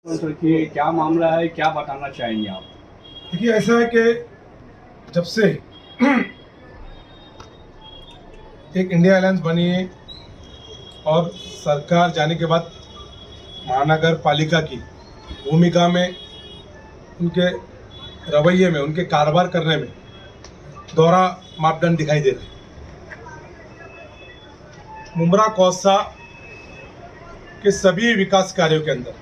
Sir कि क्या मामला है, क्या बताना चाहेंगे आप? देखिए, ऐसा है कि जब से एक इंडिया अलायंस बनी है और सरकार जाने के बाद महानगर पालिका की भूमिका में, उनके रवैये में, उनके कारोबार करने में दोहरा मापदंड दिखाई दे रहे हैं। मुंब्रा कौसा के सभी विकास कार्यों के अंदर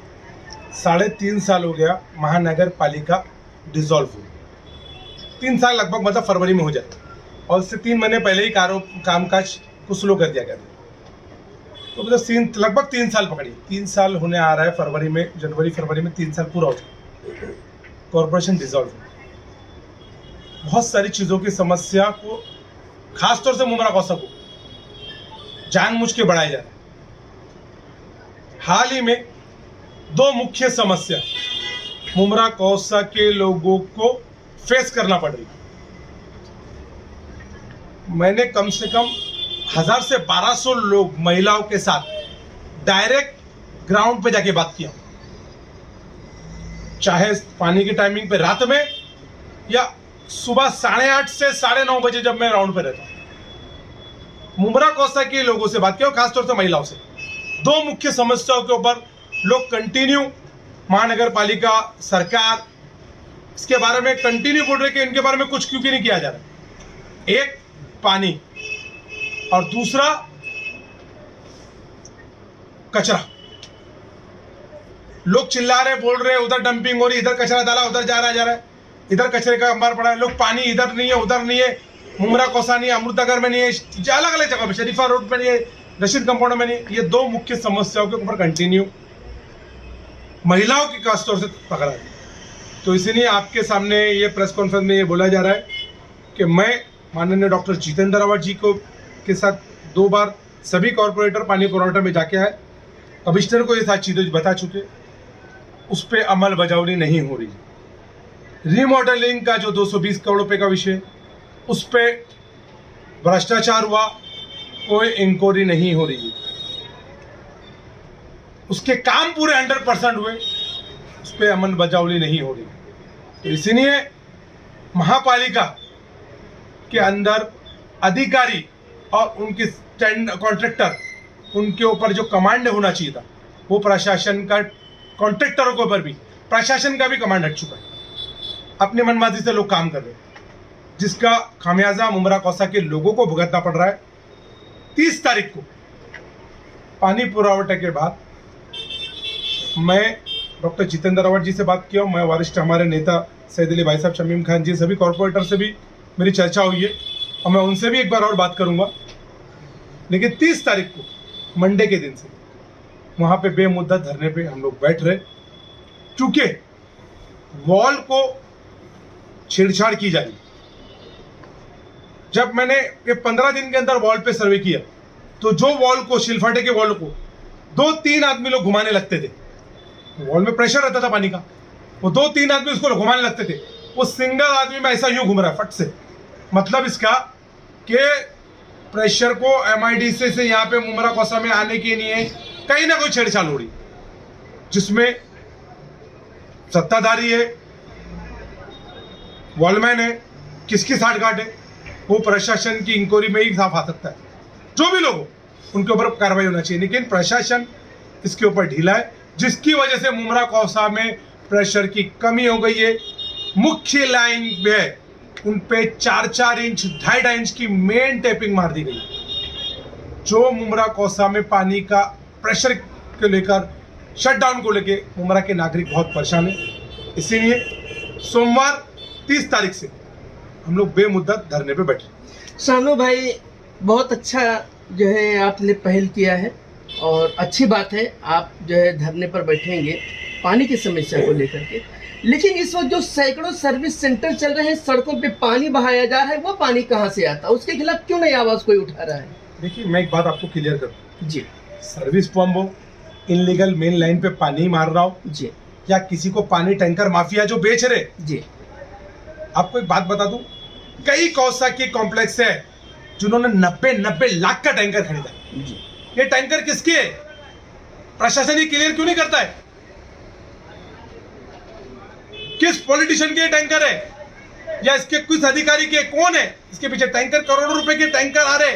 3.5 साल हो गया महानगर पालिका डिसॉल्व हुई। 3 साल लगभग, मतलब फरवरी में हो जाए, और उससे 3 महीने पहले ही कामकाज को स्लो कर दिया गया था। तो मतलब लगभग 3 साल पकड़िए, 3 साल होने आ रहा है। फरवरी में, जनवरी फरवरी में 3 साल पूरा हो जाए, कॉरपोरेशन डिसॉल्व हुई। बहुत सारी चीज़ों की समस्या को, खासतौर से मुंब्रा कौसा को जानबूझ के बढ़ाया जा रहा है। हाल ही में 2 मुख्य समस्या मुंब्रा कौसा के लोगों को फेस करना पड़ रही। मैंने कम से कम 1000 से 1200 लोग, महिलाओं के साथ डायरेक्ट ग्राउंड पे जाके बात किया, चाहे पानी की टाइमिंग पे रात में या सुबह 8:30 से 9:30 बजे जब मैं राउंड पे रहता हूं। मुंब्रा कौसा के लोगों से बात किया, खासतौर से महिलाओं से। 2 मुख्य समस्याओं के ऊपर लोग कंटिन्यू, महानगर पालिका सरकार इसके बारे में कंटिन्यू बोल रहे कि इनके बारे में कुछ क्यों नहीं किया जा रहा। एक पानी, और दूसरा कचरा। लोग चिल्ला रहे, बोल रहे, उधर डंपिंग हो रही, इधर कचरा डाला, उधर जा रहा है, इधर कचरे का अंबार पड़ा है। लोग पानी इधर नहीं है, उधर नहीं है, मुंब्रा कौसा नहीं है, अमृतनगर में नहीं है, अलग अलग जगह पे, शरीफा रोड पे नहीं है, रशीद कंपाउंड में नहीं। ये 2 मुख्य समस्याओं के ऊपर कंटिन्यू महिलाओं की खासतौर से पकड़ा है। तो इसीलिए आपके सामने ये प्रेस कॉन्फ्रेंस में ये बोला जा रहा है कि मैं माननीय डॉक्टर जितेंद्र रावत जी को के साथ 2 बार सभी कॉरपोरेटर पानी पुरवठा में जाके आए, कमिश्नर को ये सारी चीज़ें बता चुके, उस पर अमल बजावनी नहीं हो रही। रीमॉडलिंग का जो 220 करोड़ रुपए का विषय, उस पर भ्रष्टाचार हुआ, कोई इंक्वायरी नहीं हो रही। उसके काम पूरे 100% हुए, उस पर अमल बजावनी नहीं हो रही। तो इसीलिए महापालिका के अंदर अधिकारी और उनके कॉन्ट्रैक्टर, उनके ऊपर जो कमांड होना चाहिए था, वो प्रशासन का, कॉन्ट्रैक्टरों के ऊपर भी प्रशासन का भी कमांड हट चुका है। अपनी मनमाजी से लोग काम कर रहे हैं, जिसका खामियाजा मुंब्रा कौसा के लोगों को भुगतना पड़ रहा है। 30 तारीख को पानी पुरवठा के बाद मैं डॉक्टर जितेंद्र रावत जी से बात किया, मैं वरिष्ठ हमारे नेता सैयद अली भाई साहब, शमीम खान जी, सभी कॉरपोरेटर से भी मेरी चर्चा हुई है, और मैं उनसे भी एक बार और बात करूंगा। लेकिन 30 तारीख को मंडे के दिन से वहाँ पे बेमुद्दत धरने पे हम लोग बैठ रहे, क्योंकि वॉल को छेड़छाड़ की जा रही। जब मैंने ये 15 दिन के अंदर वॉल पे सर्वे किया, तो जो वॉल को, शिलफाटे के वॉल को 2-3 आदमी लोग घुमाने लगते थे। वॉल में प्रेशर रहता था पानी का, वो 2-3 आदमी उसको घुमाने लगते थे। वो सिंगल आदमी में ऐसा यूं घूम रहा है फट से। मतलब इसका कि प्रेशर को MIDC से यहाँ पे मुंब्रा कौसा में आने के लिए कहीं ना कोई छेड़छाड़ हो रही, जिसमें सत्ताधारी है, वॉलमैन है, किसकी साठगांठ है, वो प्रशासन की इंक्वायरी में ही साफ आ सकता है। जो भी लोग उनके ऊपर कार्रवाई होना चाहिए, लेकिन प्रशासन इसके ऊपर ढीला है, जिसकी वजह से मुंब्रा कौसा में प्रेशर की कमी हो गई है। मुख्य लाइन पे उन पे 4-4 इंच, 2.5 इंच की मेन टेपिंग मार दी गई, जो मुंब्रा कौसा में पानी का प्रेशर को लेकर, शटडाउन को लेकर मुंब्रा के नागरिक बहुत परेशान है। इसीलिए सोमवार 30 तारीख से हम लोग बेमुद्दत धरने पे बैठे। शानू भाई, बहुत अच्छा जो है आपने पहल किया है, और अच्छी बात है आप जो है धरने पर बैठेंगे पानी की समस्या को लेकर के। लेकिन इस वक्त जो सैकड़ों सर्विस सेंटर चल रहे हैं, सड़कों पे पानी बहाया जा रहा है, वो पानी कहाँ से आता है? उसके खिलाफ क्यों नहीं आवाज कोई उठा रहा है? देखिए, मैं एक बात आपको क्लियर करूँ जी, सर्विस पंप हो, इनलीगल मेन लाइन पे पानी मार रहा हो जी, या किसी को पानी टैंकर माफिया जो बेच रहे, जी, आपको एक बात बता दूं, कई कौसा के कॉम्प्लेक्स है जिन्होंने 90 लाख का टैंकर खरीदा। जी, ये टैंकर किसके है? प्रशासन ही क्लियर क्यों नहीं करता है? किस पॉलिटिशियन के टैंकर है या इसके किस अधिकारी के, कौन है इसके पीछे? टैंकर करोड़ों रुपए के टैंकर आ रहे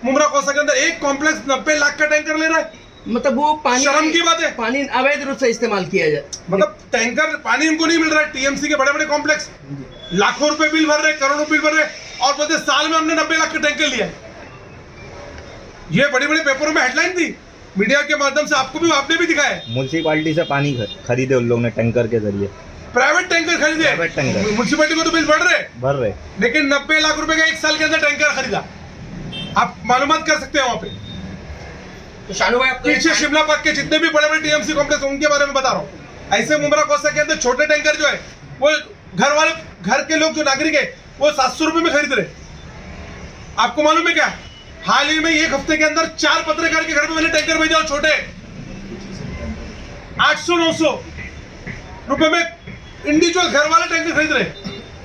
मुमरा कोसा के अंदर, एक कॉम्प्लेक्स 90 लाख का टैंकर ले रहा है। मतलब वो पानी, शर्म की बात है। पानी अवैध रूप से इस्तेमाल किया जाए, मतलब टैंकर पानी उनको नहीं मिल रहा है। टीएमसी के बड़े बड़े कॉम्प्लेक्स लाखों रुपए बिल भर रहे, करोड़ों बिल भर रहे, और बोलते साल में हमने 90 लाख का टैंकर लिया है। ये बड़े बड़े पेपरों में हेडलाइन थी, मीडिया के माध्यम से आपको भी, आपने भी दिखाया है। म्युनिसिपालिटी से पानी खरीदे उन लोगों ने टैंकर के जरिए, प्राइवेट टैंकर खरीदे, प्राइवेट टैंकर। म्युनिसिपैलिटी को तो बिल भर रहे, लेकिन 90 लाख रुपए का एक साल के अंदर टैंकर खरीदा। आप मालूमात कर सकते हैं वहां पे। तो शानू भाई पीछे शिमला पार्क के जितने भी बड़े बड़े टीएमसी कॉम्प्लेक्स उनके बारे में बता रहा हूँ। ऐसे मुमरा कोसा के अंदर छोटे टैंकर जो है वो घर के लोग जो नागरिक है वो 700 रुपए में खरीद रहे। आपको मालूम है क्या, हाल ही में एक हफ्ते के अंदर 4 पत्रकार के घर में मैंने टैंकर भेजा, छोटे 800-900 रुपए में इंडिविजुअल घर वाले टैंकर खरीद रहे।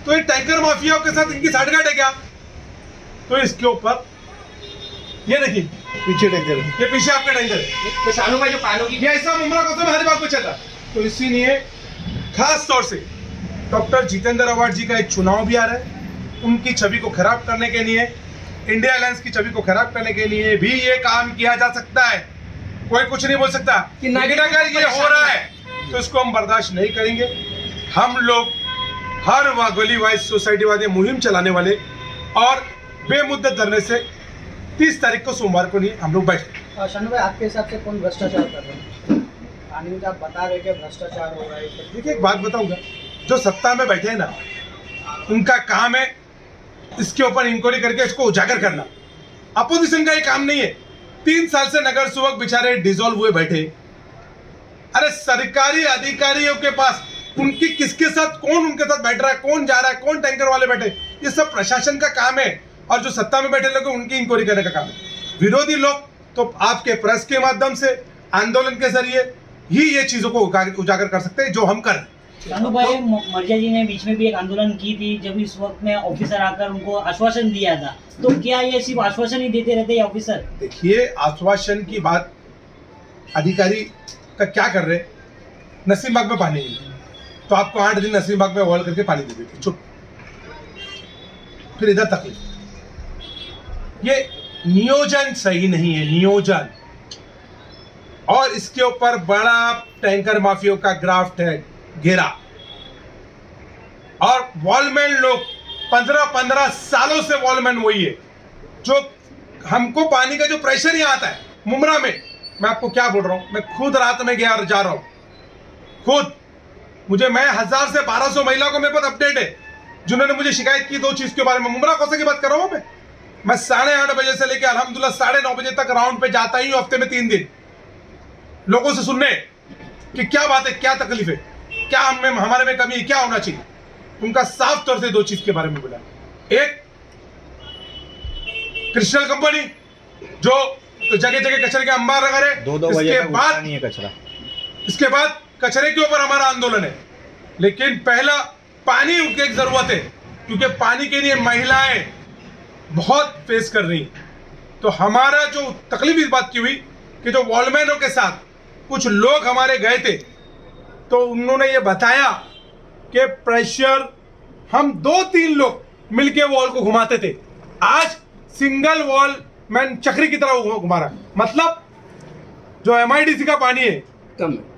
तो ये टैंकर माफियाओं के साथ इनकी साठगांठ है क्या? तो इसके ऊपर ये देखिए पीछे टैंकर, ये पीछे आपका टैंकर है। तो शानू भाई जो पानी की ये ऐसा मुमरा कोसा में हर बात में चल रहा है। तो इसीलिए खास तौर से डॉक्टर जितेंद्र अवार्ड जी का एक चुनाव भी आ रहा है। उनकी छवि को खराब करने के लिए, इंडिया अलायंस की छवि को खराब करने के लिए भी ये काम किया जा सकता है। कोई कुछ नहीं बोल सकता, लेकिन अगर ये हो रहा है तो इसको हम बर्दाश्त नहीं करेंगे। हम लोग हर गली वाइज सोसाइटी वाले मुहिम चलाने वाले और बेमुद्दत धरने से 30 तारीख को सोमवार को नहीं हम लोग बैठे। शानू भाई आपके हिसाब से कौन भ्रष्टाचार कर रहे हैं? पानी में आप बता रहे कि भ्रष्टाचार हो रहा है। देखिए एक बात बताऊंगा, जो सत्ता में बैठे हैं ना उनका काम है इसके ऊपर इंक्वायरी करके इसको उजागर करना। अपोजिशन का ये काम नहीं है। 3 साल से नगर सेवक बेचारे डिसॉल्व हुए बैठे। अरे सरकारी अधिकारियों के पास उनकी किसके साथ, कौन उनके साथ बैठ रहा है, कौन जा रहा है, कौन टैंकर वाले बैठे, ये सब प्रशासन का काम है। और जो सत्ता में बैठे लोग उनकी इंक्वायरी करने का काम है। विरोधी लोग तो आपके प्रेस के माध्यम से, आंदोलन के जरिए ही ये चीजों को उजागर कर सकते हैं, जो हम कर रहे हैं। शानू भाई मर्जा जी ने बीच में भी एक आंदोलन की थी, जब इस वक्त में ऑफिसर आकर उनको आश्वासन दिया था, तो क्या ये सिर्फ आश्वासन ही देते रहते हैं ऑफिसर? देखिए आश्वासन की बात, अधिकारी का क्या कर रहे, नसीम बाग में पानी नहीं, तो आपको 8 दिन नसीम बाग में वॉल करके पानी दे देते, चुप। फिर इधर तकलीफ, ये नियोजन सही नहीं है, नियोजन। और इसके ऊपर बड़ा टैंकर माफियों का ग्राफ्ट है घेरा। और वॉलमैन लोग 15-15 सालों से वॉलमैन वही है। जो हमको पानी का जो प्रेशर यहाँ आता है मुमरा में, मैं आपको क्या बोल रहा हूं, मैं खुद रात में गया और जा रहा हूं खुद। मैं 1000 से 1200 महिलाओं को मेरे पास अपडेट है जिन्होंने मुझे शिकायत की 2 चीज के बारे में। मुमरा कोसा की बात कर रहा हूं मैं 8:30 बजे से लेकर अल्हम्दुलिल्लाह 9:30 बजे तक राउंड पे जाता ही हूं, हफ्ते में 3 दिन, लोगों से सुनने कि क्या बात है, क्या तकलीफ है, क्या हमारे में कमी है, क्या होना चाहिए। उनका साफ तौर से 2 चीज के बारे में बोला। एक, क्रिस्टल कंपनी जो जगह जगह कचरे के अंबार लगा रहे, 2-2 बजे तक उठता नहीं है कचरा। इसके बाद कचरे के ऊपर हमारा आंदोलन है। लेकिन पहला पानी की एक जरूरत है, क्योंकि पानी के लिए महिलाएं बहुत फेस कर रही। तो हमारा जो तकलीफ इस बात की हुई कि जो वॉलमैनों के साथ कुछ लोग हमारे गए थे, तो उन्होंने ये बताया कि प्रेशर, हम 2-3 लोग मिलके वॉल को घुमाते थे, आज सिंगल वॉल मैन चक्री की तरह घुमा रहा। मतलब जो MIDC का पानी है कम है,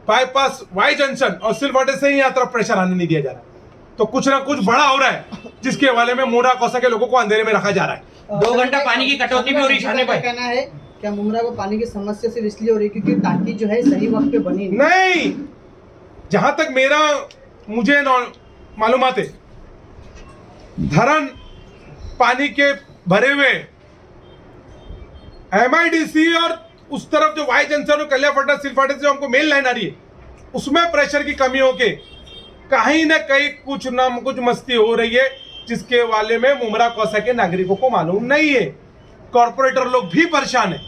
बाईपास वाई जंक्शन और सिलवाटे से ही यहाँ तरफ प्रेशर आने नहीं दिया जा रहा। तो कुछ ना कुछ बड़ा हो रहा है, जिसके वाले में मुमरा कोसा के लोगों को अंधेरे में रखा जा रहा है। 2 घंटा पानी की कटौती भी हो रही है। कहना है क्या मुमरा को पानी की समस्या सिर्फ इसलिए हो रही है क्योंकि टांकी जो है सही वक्त पे बनी नहीं, जहां तक मुझे मालूमात है, धरन पानी के भरे हुए MIDC और उस तरफ जो वाई जंक्शन और कल्याफटा सिलफाटे से हमको मेन लाइन आ रही है, उसमें प्रेशर की कमी होके कहीं ना कहीं कुछ ना कुछ मस्ती हो रही है, जिसके वाले में मुमरा कोसा के नागरिकों को मालूम नहीं है। कॉर्पोरेटर लोग भी परेशान है।